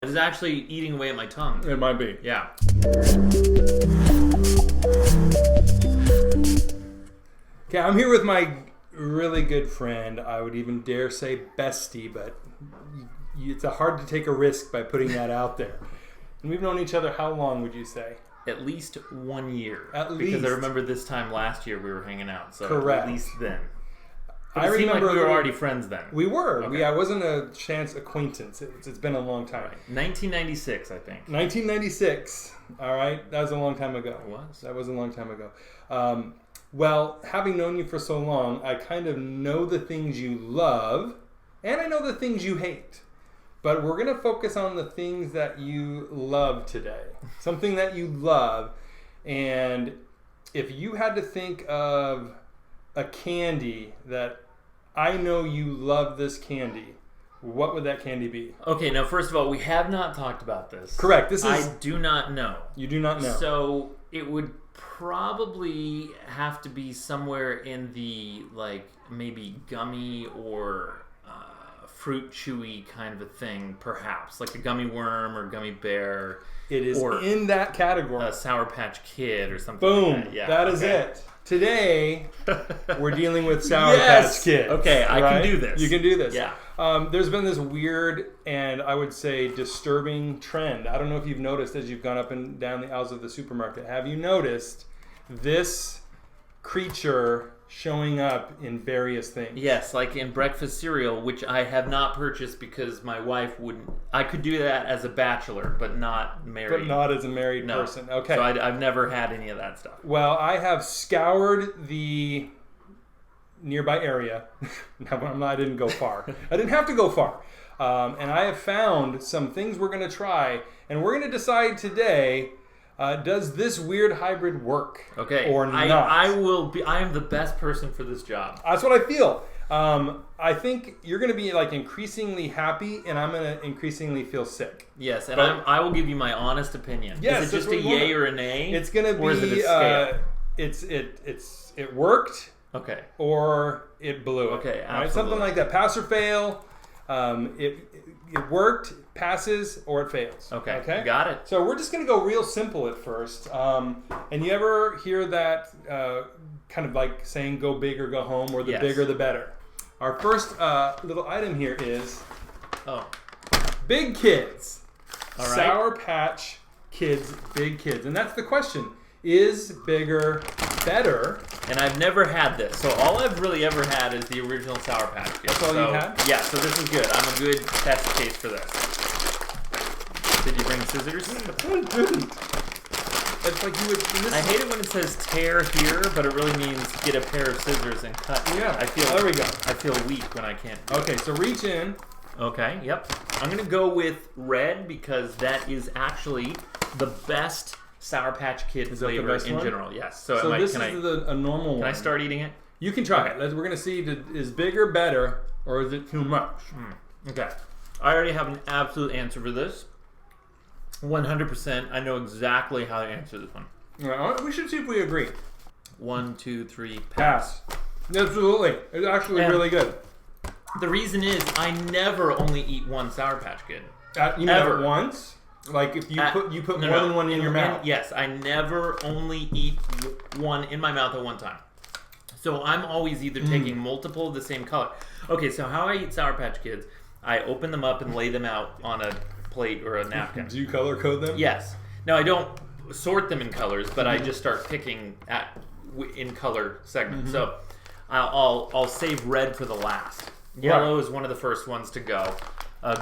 It is actually eating away at my tongue. It might be. Yeah. Okay, I'm here with my really good friend. I would even dare say bestie, but it's hard to take a risk by putting that out there. And we've known each other how long, would you say? At least 1 year. At Because least. I remember this time last year we were hanging out. So Correct. at least then. But I it seemed remember like we were already friends then. We were. Okay. I wasn't a chance acquaintance. It's been a long time. 1996, I think. 1996. All right. That was a long time ago. It was. That was a long time ago. Well, having known you for so long, I kind of know the things you love, and I know the things you hate. But we're going to focus on the things that you love today. Something that you love. And if you had to think of a candy that I know you love this candy, what would that candy be? Okay, now first of all, we have not talked about this. Correct. This is... I do not know. You do not know. So it would probably have to be somewhere in the, like, maybe gummy or fruit chewy kind of a thing, perhaps. Like a gummy worm or gummy bear. It is or in that category. A Sour Patch Kid or something Boom. like that. Yeah, that is okay. it. Today, we're dealing with Sour Yes! Patch Kids. Okay, I right? can do this. You can do this. Yeah. There's been this weird and I would say disturbing trend. I don't know if you've noticed as you've gone up and down the aisles of the supermarket. Have you noticed this creature showing up in various things? Yes, like in breakfast cereal, which I have not purchased because my wife wouldn't. I could do that as a bachelor, but not married. But not as a married No. person. Okay. So I've never had any of that stuff. Well, I have scoured the nearby area. I didn't go far. I didn't have to go far. And I have found some things we're going to try. And we're going to decide today, does this weird hybrid work Okay. or not? I am the best person for this job. That's what I feel. I think you're going to be like increasingly happy, and I'm going to increasingly feel sick. Yes, and But- I will give you my honest opinion. Yes, is it that's just a what we want. yay or a nay? It's going to Or is it be a scale? it worked Okay. or it blew it. Okay, Right? Something absolutely. like that. Pass or fail. It worked, passes, or it fails. Okay. Got it. So we're just going to go real simple at first. And you ever hear that kind of like saying go big or go home, or the Yes. bigger the better? Our first little item here is Oh. Big Kids. All right. Sour Patch Kids, Big Kids. And that's the question. Is bigger better? And I've never had this, so all I've really ever had is the original Sour Patch Kids. That's all so, you had? Yeah, so this is good. I'm a good test case for this. Did you bring scissors? I didn't. It's like you would... I hate it when it says tear here, but it really means get a pair of scissors and cut. Yeah, there there we go. I feel weak when I can't. Okay, so reach in. Okay, yep. I'm going to go with red because that is actually the best Sour Patch Kid Is that the flavor best in one? general. Yes. So, So this can is a normal one. I start eating it? You can try it. We're going to see is bigger better or is it too much? Okay. I already have an absolute answer for this. 100%. I know exactly how to answer this one. We should see if we agree. 1, 2, 3, Pass. Absolutely. It's actually And- really good. The reason is I never only eat one Sour Patch Kid. You mean Ever. at once? Like if you put No, more no. than one in your mouth? Yes, I never only eat one in my mouth at one time. So I'm always either taking multiple of the same color. Okay, so how I eat Sour Patch Kids, I open them up and lay them out on a plate or a napkin. Do you color code them? Yes. Now I don't sort them in colors, but I just start picking in color segments. So I'll save red for the last. Yellow is one of the first ones to go.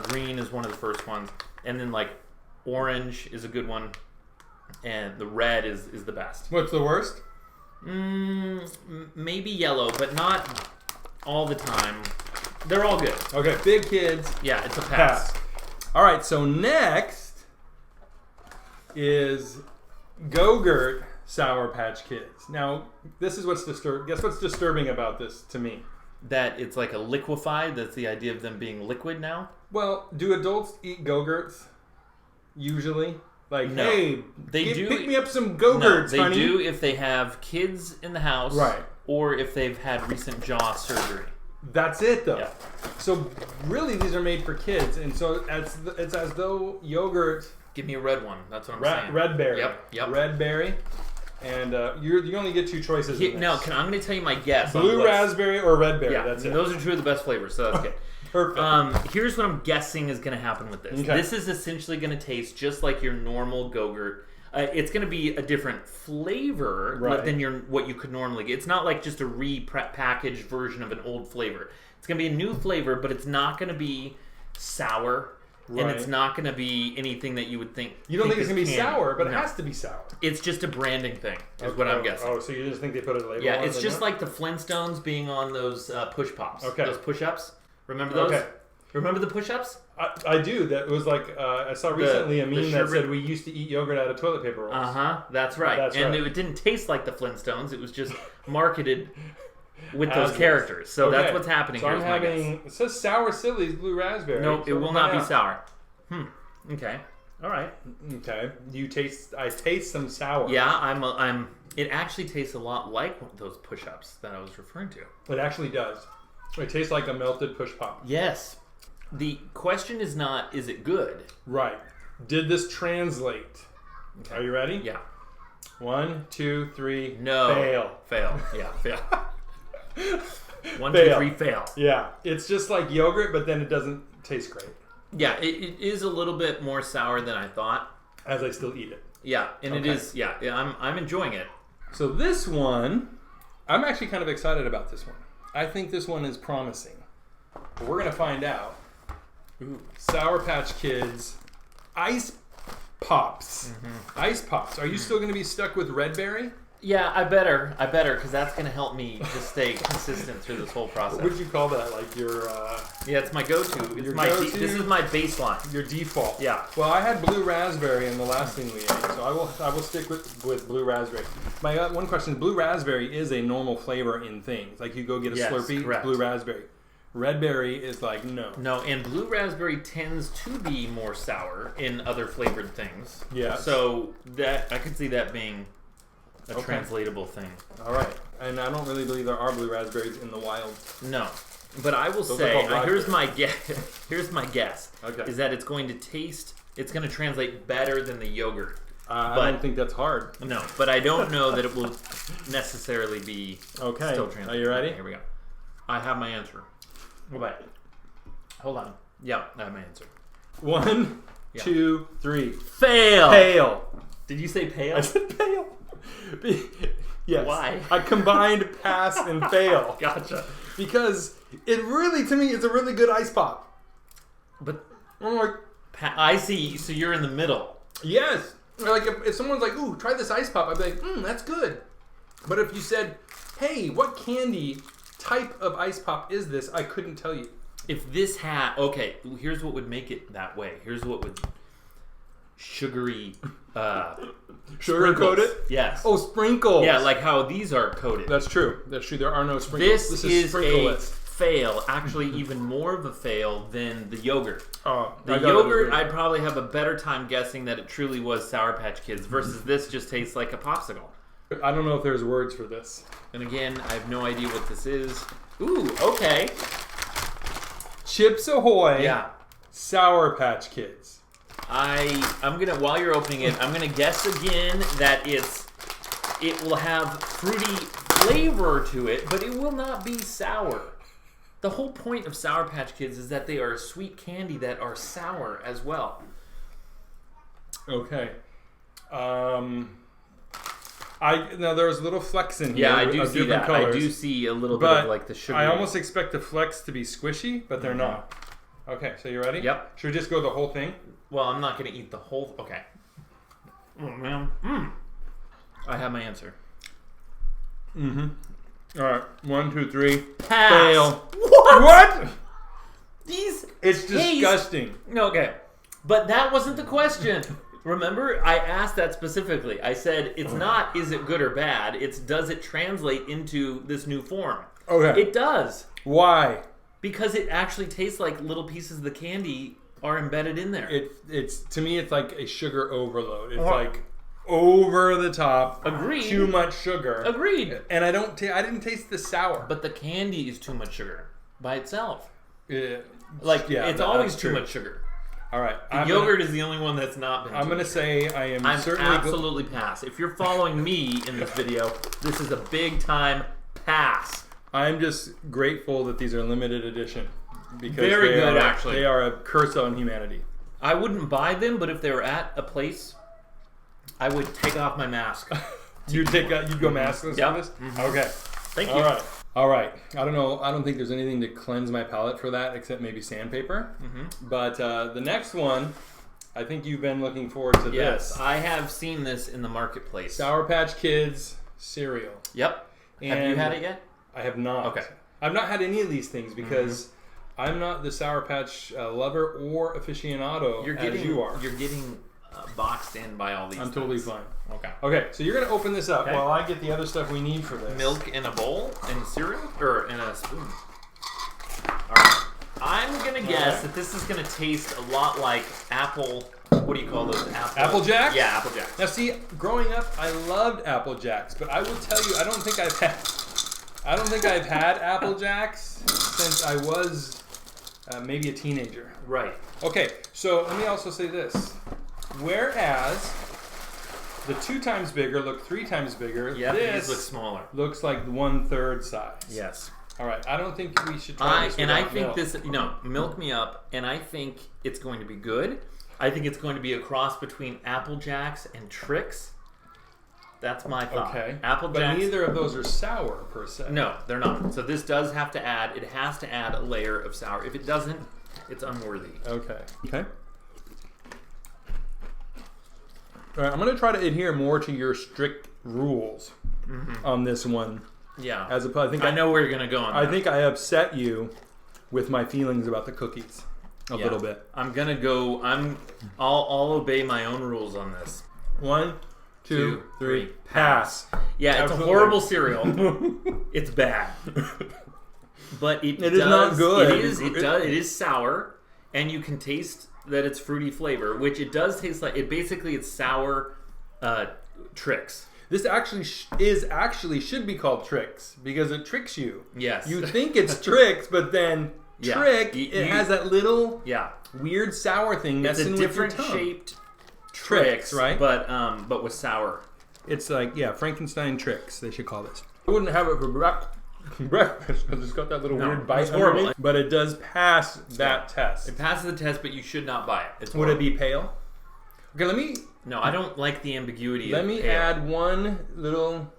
Green is one of the first ones, and then like orange is a good one, and the red is the best. What's the worst? Maybe yellow, but not all the time. They're all good. Okay, Big Kids. Yeah, it's a pass. All right, so next is Go-Gurt Sour Patch Kids. Now, this is what's disturbing. Guess what's disturbing about this to me? That it's like a liquefied. That's the idea of them being liquid now. Well, do adults eat Go-Gurts usually? Like, No. hey, They do. pick me up some No, Go-Gurts, they honey. do if they have kids in the house, Right. or if they've had recent jaw surgery. That's it, though. Yeah. So really, these are made for kids, and so it's as though yogurt. Give me a red one. That's what I'm saying. Red berry. Yep. Red berry, and you only get 2 choices. in this. No, I'm going to tell you my guess. Blue raspberry or red berry. Yeah, That's it. those are 2 of the best flavors, so that's good. Perfect. Here's what I'm guessing is going to happen with this. Okay. This is essentially going to taste just like your normal Go-Gurt. It's going to be a different flavor than what you could normally get. It's not like just a repackaged version of an old flavor. It's going to be a new flavor, but it's not going to be sour. Right. And it's not going to be anything that you would think. You don't think it's going to be candy. sour, but No. it has to be sour. It's just a branding thing, is what I'm guessing. Oh, so you just think they put a label Yeah, on it? it's just like the Flintstones being on those push pops. Okay. Those push-ups. Remember those? Okay. Remember the push-ups? I do. That was like, I saw recently a meme that said we used to eat yogurt out of toilet paper rolls. Uh-huh, that's right. It didn't taste like the Flintstones. It was just marketed with those characters. So that's what's happening so here. I'm having, it says sour Silly's blue raspberry. No, it will not be sour. Okay. All right. Okay. I taste some sour. Yeah, it actually tastes a lot like those push-ups that I was referring to. It actually does. It tastes like a melted push pop. Yes. The question is not, is it good? Right. Did this translate? Okay. Are you ready? Yeah. 1, 2, 3. No. Fail. Yeah, fail. 1, 2, 3, fail. Yeah. It's just like yogurt, but then it doesn't taste great. Yeah, it is a little bit more sour than I thought. As I still eat it. Yeah, and it is. Yeah, I'm enjoying it. So this one, I'm actually kind of excited about this one. I think this one is promising. But we're gonna find out. Ooh, Sour Patch Kids, Ice Pops. Mm-hmm. Ice Pops. Are you still gonna be stuck with red berry? Yeah, I better, because that's gonna help me just stay consistent through this whole process. What would you call that? Like your? Yeah, it's my go-to. It's this is my baseline. Your default. Yeah. Well, I had blue raspberry in the last thing we ate, so I will stick with blue raspberry. My one question is: blue raspberry is a normal flavor in things. Like you go get a Slurpee, correct. It's blue raspberry. Red berry is like no. No, and blue raspberry tends to be more sour in other flavored things. Yeah. So that I could see that being a translatable thing. All right, and I don't really believe there are blue raspberries in the wild. No, but I will say here's my guess. Here's my guess. Okay. Is that it's going to taste? It's going to translate better than the yogurt. I don't think that's hard. No, but I don't know that it will necessarily be still translated. Are you ready? Here we go. I have my answer. Wait. Hold on. Yeah, I have my answer. 1, 2, 3. Fail. Pale. Did you say pale? I said pale. Yes. Why? I combined pass and fail. Gotcha. Because it really, to me, it's a really good ice pop. But I'm like, I see. So you're in the middle. yes. Like if someone's like, "Ooh, try this ice pop," I'd be like, "That's good." But if you said, "Hey, what candy type of ice pop is this?" I couldn't tell you. If this had here's what would make it that way. Here's what would sugary sugar coated. Yes. Oh, sprinkles. Yeah, like how these are coated. That's true. That's true. There are no sprinkles. This is a sprinkleless. fail. Actually, even more of a fail than the yogurt. Oh, the yogurt, I'd probably have a better time guessing that it truly was Sour Patch Kids versus this just tastes like a popsicle. I don't know if there's words for this. And again, I have no idea what this is. Ooh, okay. Chips Ahoy. Yeah. Sour Patch Kids. I'm gonna, while you're opening it, I'm gonna guess again that it will have fruity flavor to it, but it will not be sour. The whole point of Sour Patch Kids is that they are a sweet candy that are sour as well. Okay. Now there's a little flex in here. Yeah, I do see that. Colors, I do see a little bit of like the sugar. I almost expect the flex to be squishy, but they're not. Okay, so you ready? Yep. Should we just go the whole thing? Well, I'm not going to eat the whole... Okay. Oh, man. I have my answer. Mm-hmm. All right. 1, 2, 3. Pass. Fail. What? It's disgusting. Okay. But that wasn't the question. Remember, I asked that specifically. I said, it's not, is it good or bad? It's, does it translate into this new form? Okay. It does. Why? Because it actually tastes like little pieces of the candy are embedded in there. It's to me, it's like a sugar overload. It's like over the top. Agreed. Too much sugar. Agreed. And I didn't taste the sour. But the candy is too much sugar. by itself. Yeah, It's always that's too true. much sugar. All right. Yogurt is the only one that's not been. I'm going to say I'm certainly absolutely pass. If you're following me in this video, this is a big time pass. I'm just grateful that these are limited edition because Very good, actually. They are a curse on humanity. I wouldn't buy them, but if they were at a place, I would take off my mask. You'd go maskless Yep. on this? Mm-hmm. Okay. Thank you. All right. I don't know. I don't think there's anything to cleanse my palate for that except maybe sandpaper. Mm-hmm. But the next one, I think you've been looking forward to Yes, this. I have seen this in the marketplace. Sour Patch Kids cereal. Yep. Have you And had it yet? I have not. Okay. I've not had any of these things because I'm not the Sour Patch lover or aficionado as you are. You're getting boxed in by all these. I'm totally fine. Okay. Okay, so you're going to open this up Okay. while I get the other stuff we need for this. Milk in a bowl and cereal, or in a spoon. All right. I'm gonna guess that this is gonna taste a lot like apple. What do you call those? Apple Jacks? Yeah, Apple Jacks. Now see, growing up, I loved Apple Jacks, but I will tell you, I don't think I've had Apple Jacks since I was maybe a teenager. Right. Okay, so let me also say this. Whereas the 2 times bigger look 3 times bigger, Yeah, these this look smaller. looks like 1/3 size. Yes. All right, I don't think we should try this I without think milk. this. Milk me up, and I think it's going to be good. I think it's going to be a cross between Apple Jacks and Trix. That's my thought. Okay. Apple But Jacks. neither of those are sour per se. No, they're not. So this does have to add. It has to add a layer of sour. If it doesn't, it's unworthy. Okay. Okay. All right, I'm going to try to adhere more to your strict rules on this one. Yeah. As opposed, I know where you're gonna go on that. I think I upset you with my feelings about the cookies a little bit. I'm gonna go. I'll obey my own rules on this. 1, 2, 3, pass. Yeah, it's Absolutely. a horrible cereal. It's bad, but it is not good. It is. It does. It is sour, and you can taste that it's fruity flavor, which it does taste like. It basically it's sour Trix. This actually should be called Trix because it tricks you. Yes. You think it's Trix, but then Yeah. Trick, You- it has that little Yeah. weird sour thing It's messing a with your different tongue. shaped Trix, right? But with sour. It's like, Frankenstein Trix, they should call this. I wouldn't have it for breakfast because it's got that little No, weird bite it's horrible. underneath, but it does pass that test. It passes the test, but you should not buy it. It's Would it horrible. be pale? Okay, No, I don't like the ambiguity. let of me pale. add one little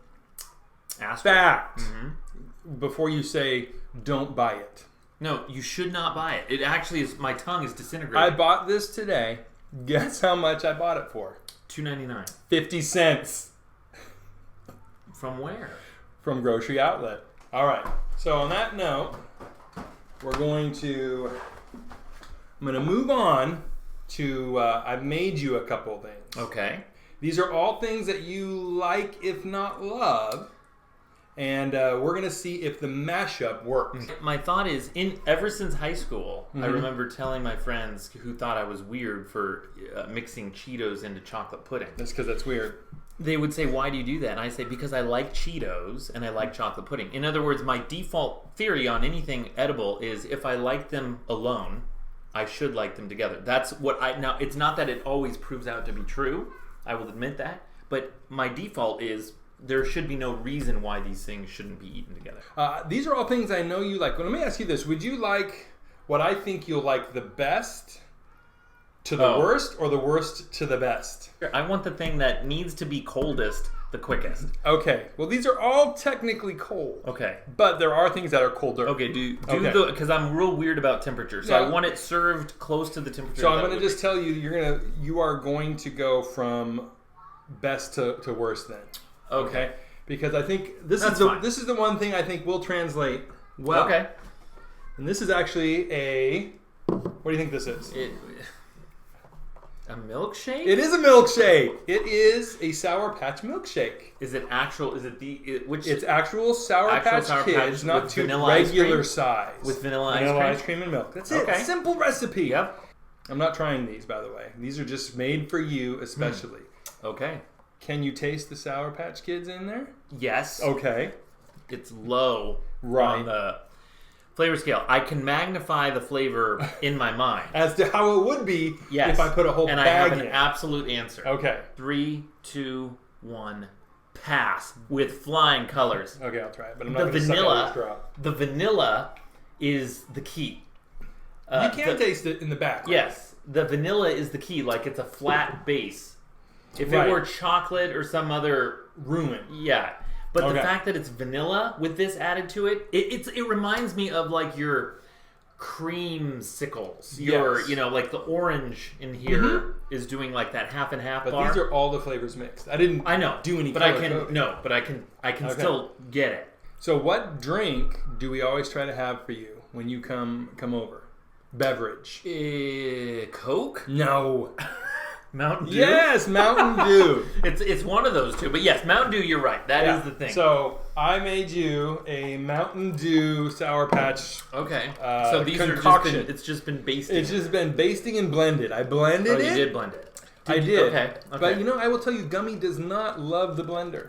Asterisk. fact Mm-hmm. before you say don't buy it. No, you should not buy it. It actually is. My tongue is I disintegrating. bought this today. Guess how much I bought it for? $2.99. 50 cents From where? from Grocery Outlet. All right. So on that note, I'm going to move on to I've made you a couple things. Okay. These are all things that you like, if not love, and we're gonna see if the mashup works. My thought is, ever since high school, I Mhm. remember telling my friends who thought I was weird for mixing Cheetos into chocolate pudding. That's because that's weird. They would say, "Why do you do that?" And I say, "Because I like Cheetos and I like chocolate pudding." In other words, my default theory on anything edible is if I like them alone, I should like them together. That's what now. It's not that it always proves out to be true. I will admit that. But my default is there should be no reason why these things shouldn't be eaten together. These are all things I know you like. Well, let me ask you this: would you like what I think you'll like the best to the worst, or the worst to the best? I want the thing that needs to be coldest the quickest. Okay. Well, these are all technically cold. Okay. But there are things that are colder. Okay, do Okay. the because I'm real weird about temperature, so Yeah. I want it served close to the temperature. So I'm that going to would just tell you, you are going to go from best to worst then. be. Okay. Because I think this That's is the fine. this is the one thing I think will translate well. Okay. And this is actually a what do you think this is? A milkshake? It is a milkshake. It is a Sour Patch milkshake. Is it actual? Is it the which? It's actual Sour Actual Patch Sour Kids, Patch not with too vanilla ice regular cream? size. With vanilla ice ice cream and milk. That's Okay. it. Simple recipe. Yep. I'm not trying these, by the way. These are just made for you, especially. Okay. Can you taste the Sour Patch Kids in there? Yes. Okay. It's low. Right. On the. Flavor scale. I can magnify the flavor in my mind. As to how it would be Yes. if I put a whole and bag I have an in. absolute answer. Okay. 3, 2, 1. Pass with flying colors. Okay, I'll try it, but I'm The not going to suck out vanilla. the straw. The vanilla is the key. You can taste it in the back. right? Yes, the vanilla is the key. Like it's a flat base. If Right. it were chocolate or some other Ruin. yeah. But the Okay. fact that it's vanilla with this added to it, it reminds me of like your creamsicles. Your Yes. like the orange in here is doing like that half and half But bar. these are all the flavors mixed. I didn't I know do any but I color can coding. no, but I can Okay. still get it. So what drink do we always try to have for you when you come over? Beverage. Coke? No. Mountain Dew? Yes, Mountain Dew. It's one of those two. But yes, Mountain Dew, you're right. That is the thing. So I made you a Mountain Dew Sour Patch. Okay. So these concoction. are it's just been basting. It's just been basting and blended. I blended oh, it. you did blend it. I did. Okay. But I will tell you, Gummy does not love the blender.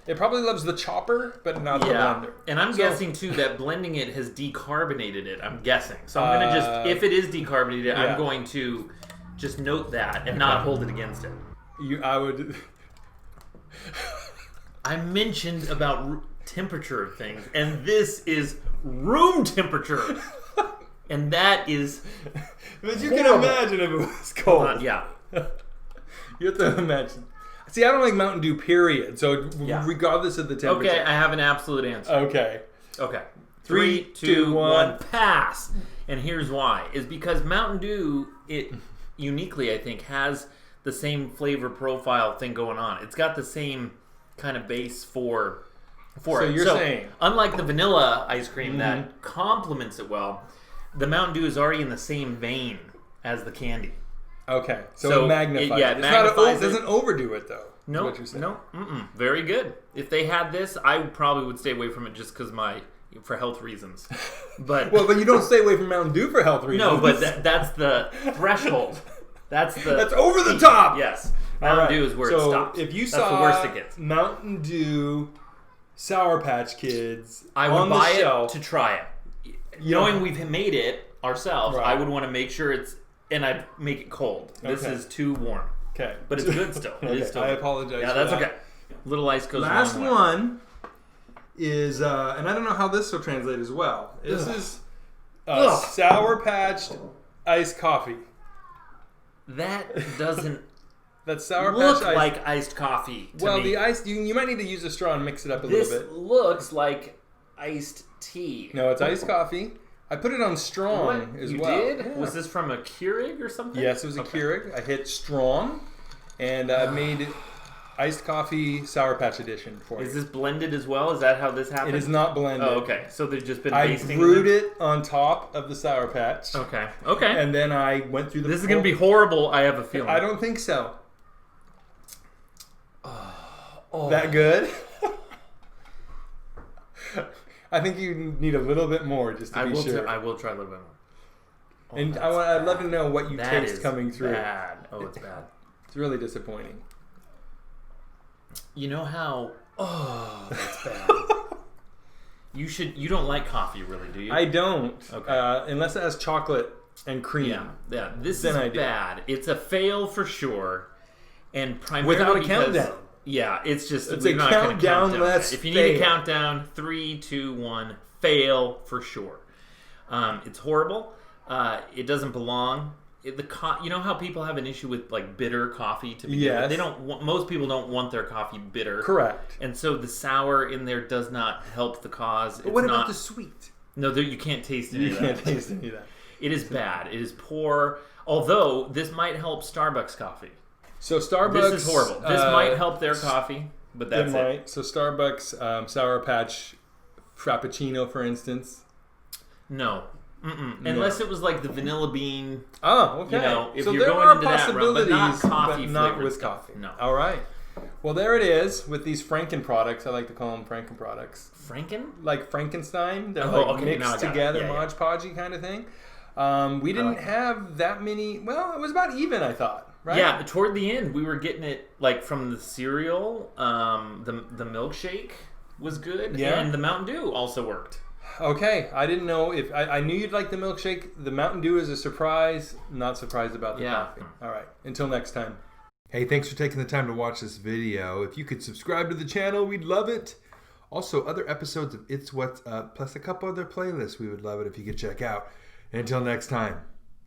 It probably loves the chopper, but not the blender. And I'm So- guessing too that blending it has decarbonated it. I'm guessing. So I'm gonna just if it is decarbonated, yeah. I'm going to just note that and not hold it against it. I would. I mentioned about temperature of things, and this is room temperature, and that is But you can horrible. imagine if it was cold. yeah. You have to imagine. See, I don't like Mountain Dew, period. So Yeah. regardless of the temperature. Okay, I have an absolute answer. Okay. Okay. 3, 3, 2, 2, 1. 1, pass. And here's why: is because Mountain Dew, it uniquely, I think, has the same flavor profile thing going on. It's got the same kind of base for So it. you're saying- unlike the vanilla ice cream that complements it well, the Mountain Dew is already in the same vein as the candy. Okay. So So it magnifies it- yeah, it. it It's not magnifies it doesn't overdo it, though. is No, what you're saying. no, very good. If they had this, I probably would stay away from it just because for health reasons. But Well, but you don't stay away from Mountain Dew for health reasons. no, but that's the threshold. That's over the top. Yes, All Mountain right. Dew is where so it stops. if you that's saw the worst it gets. Mountain Dew Sour Patch Kids I would on the buy shelf, it to try it. You Knowing don't- we've made it ourselves, Right. I would want to make sure and I'd make it cold. This Okay. is too warm, Okay, but it's good still. It Okay, is still. I good. apologize. Yeah, for that's that. okay. Little ice goes a Last long way. one is, and I don't know how this will translate as well. This is Ugh. Sour Patched iced coffee. That doesn't That's Sour look Patch Ice. like iced coffee to Well, me. the ice, you might need to use a straw and mix it up a This little bit. looks like iced tea. No, it's iced coffee. I put it on strong What? as You well. did? Yeah. Was this from a Keurig or something? Yes, it was a Keurig. I hit strong, and I made iced coffee Sour Patch edition for Is you. this blended as well? Is that how this happened? It is not blended. Oh, okay. So they've just been I basting brewed them? it on top of the Sour Patch, Okay. Okay. and then I went through the. This is going to be horrible, I have a feeling. I don't think so. Oh. That good? I think you need a little bit more just to I be will sure. I will try a little bit more. Oh, And that's I'd love bad. to know what you That taste is coming through. bad. Oh, it's bad. It's really disappointing. You know how... Oh, that's bad. You don't like coffee, really, do you? I don't, Okay. unless it has chocolate and cream. Yeah. This Then is I do. bad. It's a fail for sure, and primarily Without a because- countdown. Yeah, it's just It's we're a not gonna countdown, count down. let's If you need a fail. countdown, 3, 2, 1, fail for sure. It's horrible. It doesn't belong. You know how people have an issue with like bitter coffee to begin Yes. with? They don't. Most people don't want their coffee bitter. Correct. And so the sour in there does not help the cause. But what about the sweet? No, you can't taste any You of can't that. taste any of that. It is bad. It is poor. Although this might help Starbucks coffee. So Starbucks. This is horrible. This might help their coffee, but that's It it. might. So Starbucks Sour Patch Frappuccino, for instance. No. Unless it was like the vanilla bean. Oh, okay. You know, if so you're there going are into that realm, but not coffee but not flavored with stuff. coffee. No. All right. Well, there it is with these Franken products. I like to call them Franken products. Franken? Like Frankenstein. They're Oh, like okay, now I mixed got it. together, Yeah, yeah. Mod Podgy kind of thing. We didn't like have that many. Well, it was about even, I thought. Right? Yeah, toward the end, we were getting it like from the cereal. The milkshake was good, Yeah. and the Mountain Dew also worked. Okay, I didn't know if I knew you'd like the milkshake. The Mountain Dew is a surprise. Not surprised about the coffee. All right, until next time. Hey, thanks for taking the time to watch this video. If you could subscribe to the channel, we'd love it. Also, other episodes of It's What's Up, plus a couple other playlists, we would love it if you could check out. And until next time.